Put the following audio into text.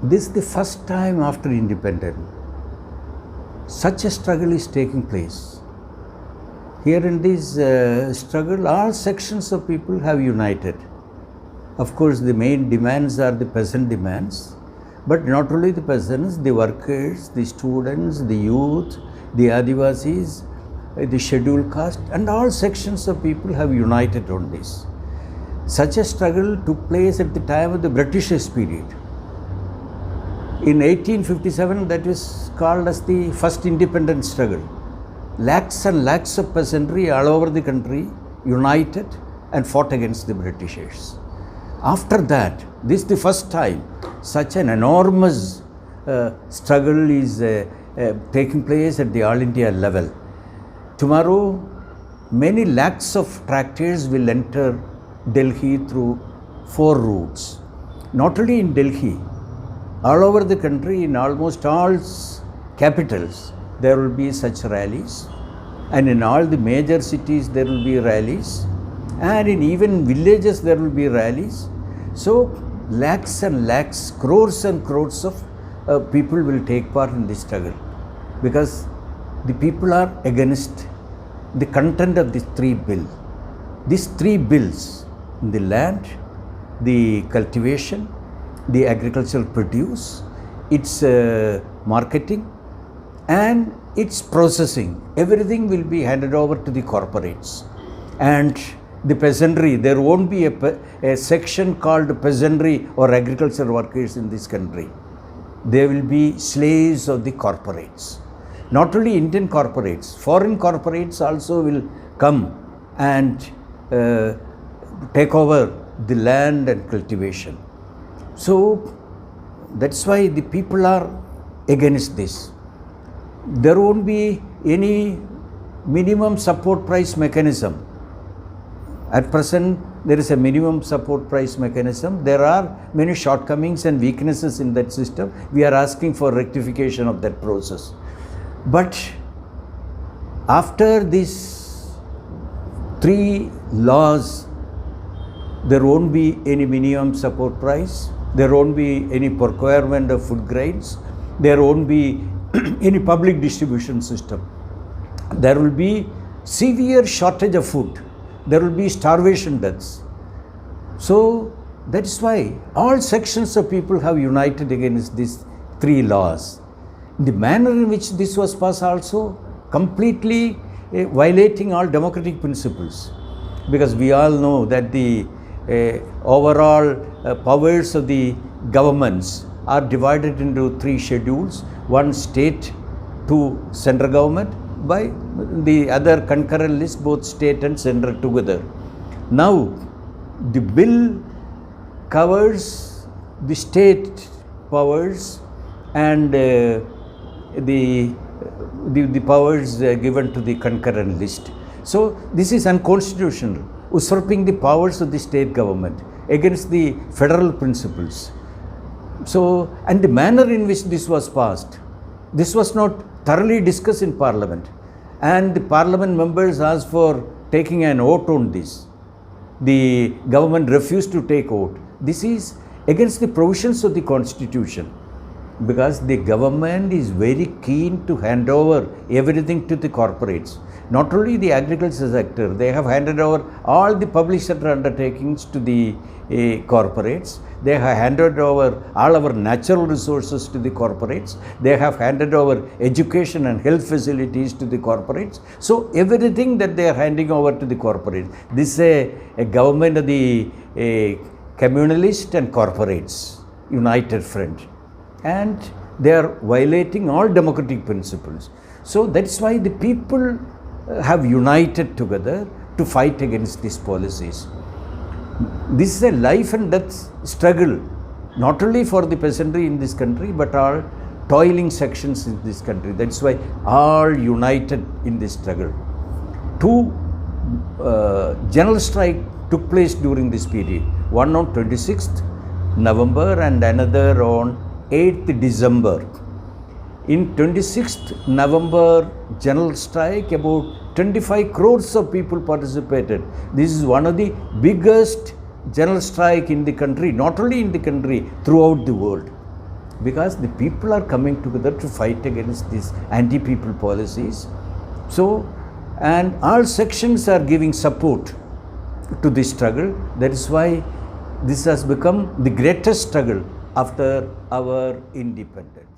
This is the first time after independence such a struggle is taking place. Here in this struggle, all sections of people have united. Of course, the main demands are the peasant demands, but not only the peasants, the workers, the students, the youth, the Adivasis, the scheduled caste, and all sections of people have united on this. Such a struggle took place at the time of the Britishers period. In 1857, that is called as the first independence struggle. Lakhs and lakhs of peasantry all over the country united and fought against the Britishers. After that, this is the first time such an enormous struggle is taking place at the All India level. Tomorrow, many lakhs of tractors will enter Delhi through 4 routes. Not only in Delhi, all over the country, in almost all capitals, there will be such rallies, and in all the major cities there will be rallies, and in even villages there will be rallies. So lakhs and lakhs, crores and crores of people will take part in this struggle, because the people are against the content of these 3 bills. These 3 bills, the land, the cultivation, the agricultural produce, its marketing and its processing, everything will be handed over to the corporates. And the peasantry, there won't be a section called peasantry or agricultural workers in this country. They will be slaves of the corporates. Not only Indian corporates, foreign corporates also will come and take over the land and cultivation. So that's why the people are against this. There won't be any minimum support price mechanism. At present, there is a minimum support price mechanism. There are many shortcomings and weaknesses in that system. We are asking for rectification of that process. But after these 3 laws, there won't be any minimum support price. There won't be any procurement of food grains. There won't be any public distribution system. There will be severe shortage of food. There will be starvation deaths. So that is why all sections of people have united against these 3 laws. The manner in which this was passed also completely violating all democratic principles, because we all know that the overall powers of the governments are divided into 3 schedules, one state to central government, by the other concurrent list, both state and central together. Now the bill covers the state powers and the powers given to the concurrent list. So this is unconstitutional, usurping the powers of the state government against the federal principles. So, and the manner in which this was passed, this was not thoroughly discussed in Parliament, and the Parliament members asked for taking an vote on this. The government refused to take vote. This is against the provisions of the Constitution, because the government is very keen to hand over everything to the corporates. Not only the agriculture sector, they have handed over all the public sector undertakings to the corporates. They have handed over all our natural resources to the corporates. They have handed over education and health facilities to the corporates. So everything that they are handing over to the corporates. This is a government of the communalist and corporates, united front. And they are violating all democratic principles. So that's why the people have united together to fight against these policies. This is a life and death struggle, not only for the peasantry in this country, but all toiling sections in this country. That's why all united in this struggle. 2 general strike took place during this period. One on 26th November and another on 8th December. In 26th November general strike, about 25 crores of people participated. This is one of the biggest general strike in the country, not only in the country, throughout the world. because the people are coming together to fight against these anti-people policies. So, and all sections are giving support to this struggle. That is why this has become the greatest struggle after our independence.